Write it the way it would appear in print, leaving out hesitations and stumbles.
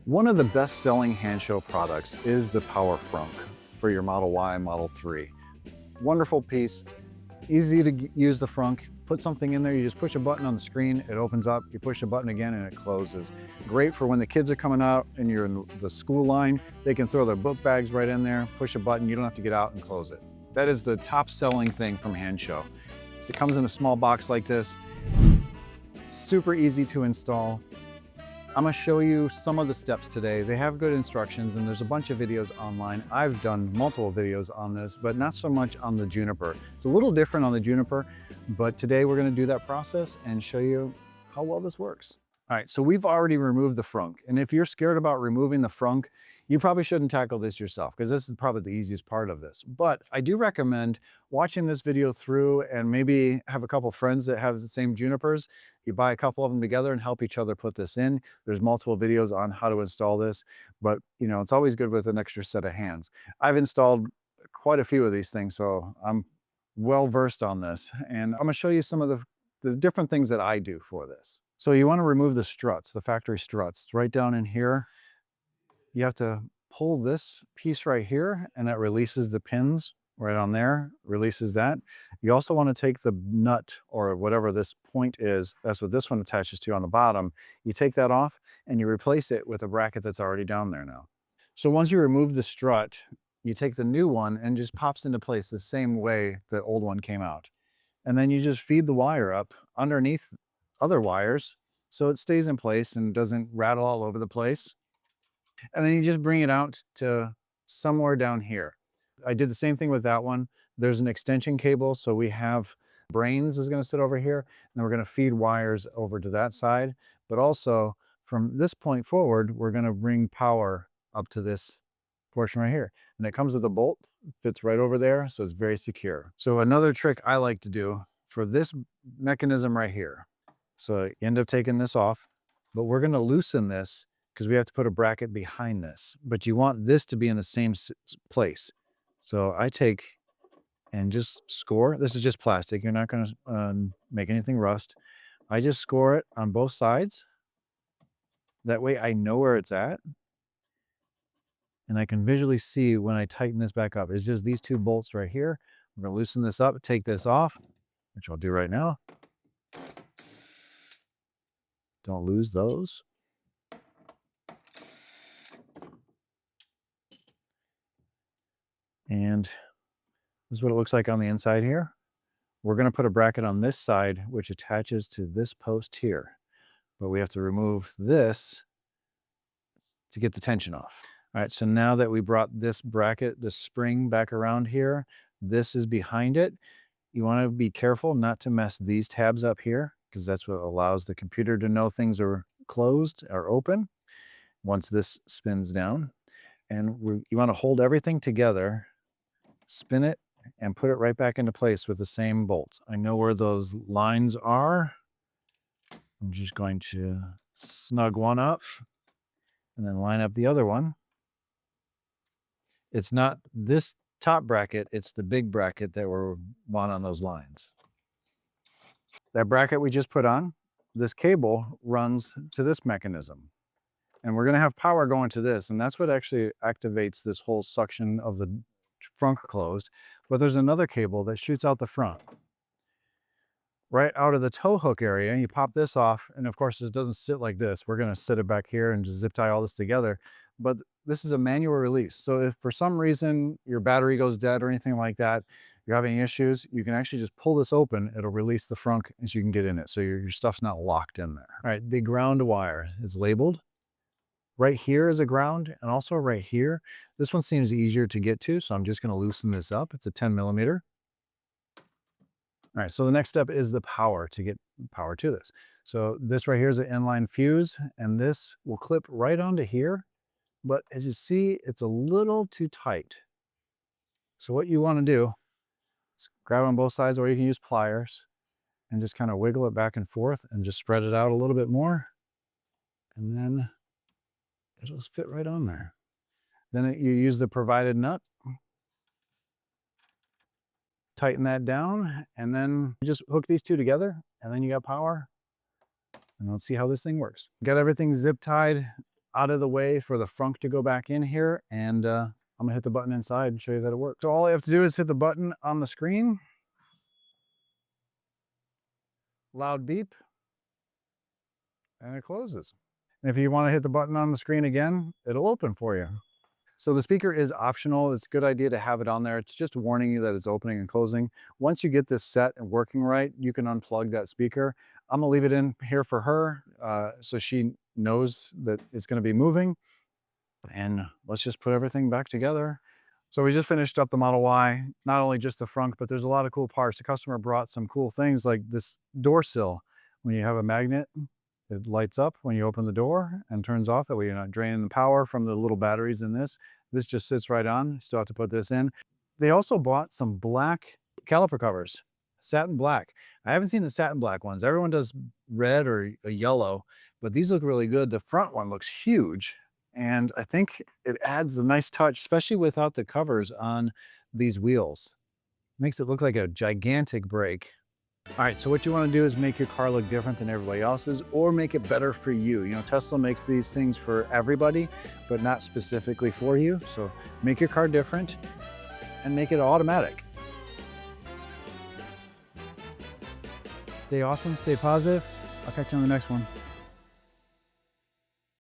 One of the best-selling Hansshow products is the Power Frunk for your Model Y, Model 3. Wonderful piece, easy to use the frunk. Put something in there, you just push a button on the screen, it opens up, you push a button again and it closes. Great for when the kids are coming out and you're in the school line, they can throw their book bags right in there, push a button, you don't have to get out and close it. That is the top selling thing from Hansshow. It comes in a small box like this, super easy to install. I'm gonna show you some of the steps today. They have good instructions and there's a bunch of videos online. I've done multiple videos on this, but not so much on the Juniper. It's a little different on the Juniper, but today we're gonna do that process and show you how well this works. All right, so we've already removed the frunk. And if you're scared about removing the frunk, you probably shouldn't tackle this yourself because this is probably the easiest part of this. But I do recommend watching this video through and maybe have a couple friends that have the same Junipers. You buy a couple of them together and help each other put this in. There's multiple videos on how to install this, but you know, it's always good with an extra set of hands. I've installed quite a few of these things, so I'm well versed on this. And I'm gonna show you some of the different things that I do for this. So you want to remove the struts, the factory struts. It's right down in here. You have to pull this piece right here and that releases the pins right on there, releases that. You also want to take the nut or whatever this point is, that's what this one attaches to on the bottom. You take that off and you replace it with a bracket that's already down there now. So once you remove the strut, you take the new one and just pops into place the same way the old one came out. And then you just feed the wire up underneath other wires so it stays in place and doesn't rattle all over the place. And then you just bring it out to somewhere down here. I did the same thing with that one. There's an extension cable, so we have brains is going to sit over here, and we're going to feed wires over to that side. But also from this point forward, we're going to bring power up to this portion right here. And it comes with a bolt, fits right over there, so it's very secure. So another trick I like to do for this mechanism right here. So you end up taking this off, but we're going to loosen this because we have to put a bracket behind this, but you want this to be in the same place. So I take and just score. This is just plastic. You're not going to make anything rust. I just score it on both sides. That way I know where it's at. And I can visually see when I tighten this back up. It's just these two bolts right here. I'm going to loosen this up, take this off, which I'll do right now. Don't lose those. And this is what it looks like on the inside here. We're going to put a bracket on this side, which attaches to this post here. But we have to remove this to get the tension off. All right, so now that we brought this bracket, the spring back around here, this is behind it. You want to be careful not to mess these tabs up here because that's what allows the computer to know things are closed or open once this spins down. And you want to hold everything together, spin it, and put it right back into place with the same bolt. I know where those lines are. I'm just going to snug one up and then line up the other one. It's not this top bracket, it's the big bracket that we want on those lines. That bracket we just put on, this cable runs to this mechanism. And we're going to have power going to this, and that's what actually activates this whole suction of the frunk closed. But there's another cable that shoots out the front. Right out of the tow hook area, you pop this off, and of course this doesn't sit like this. We're going to sit it back here and just zip tie all this together. But this is a manual release. So if for some reason your battery goes dead or anything like that, you're having issues, you can actually just pull this open. It'll release the frunk and you can get in it. So your stuff's not locked in there. All right, the ground wire is labeled. Right here is a ground, and also right here. This one seems easier to get to, so I'm just going to loosen this up. It's a 10 millimeter. All right, so the next step is the power, to get power to this. So this right here is an inline fuse, and this will clip right onto here. But as you see, it's a little too tight. So what you want to do is grab on both sides, or you can use pliers, and just kind of wiggle it back and forth and just spread it out a little bit more. And then it'll just fit right on there. Then you use the provided nut, tighten that down, and then you just hook these two together, and then you got power. And let's see how this thing works. Got everything zip tied. out of the way for the frunk to go back in here, and I'm gonna hit the button inside and show you that it works. So all I have to do is hit the button on the screen, loud beep, and it closes. And if you want to hit the button on the screen again, it'll open for you. So the speaker is optional. It's a good idea to have it on there. It's just warning you that it's opening and closing. Once you get this set and working right, you can unplug that speaker. I'm gonna leave it in here for her so she knows that it's gonna be moving. And let's just put everything back together. So we just finished up the Model Y, not only just the frunk, but there's a lot of cool parts. The customer brought some cool things like this door sill. When you have a magnet, it lights up when you open the door and turns off. That way you're not draining the power from the little batteries in this. This just sits right on. You still have to put this in. They also bought some black caliper covers, satin black. I haven't seen the satin black ones. Everyone does red or a yellow, but these look really good. The front one looks huge. And I think it adds a nice touch, especially without the covers on these wheels. Makes it look like a gigantic brake. All right, so what you want to do is make your car look different than everybody else's, or make it better for you. You know, Tesla makes these things for everybody, but not specifically for you. So make your car different and make it automatic. Stay awesome, stay positive. I'll catch you on the next one.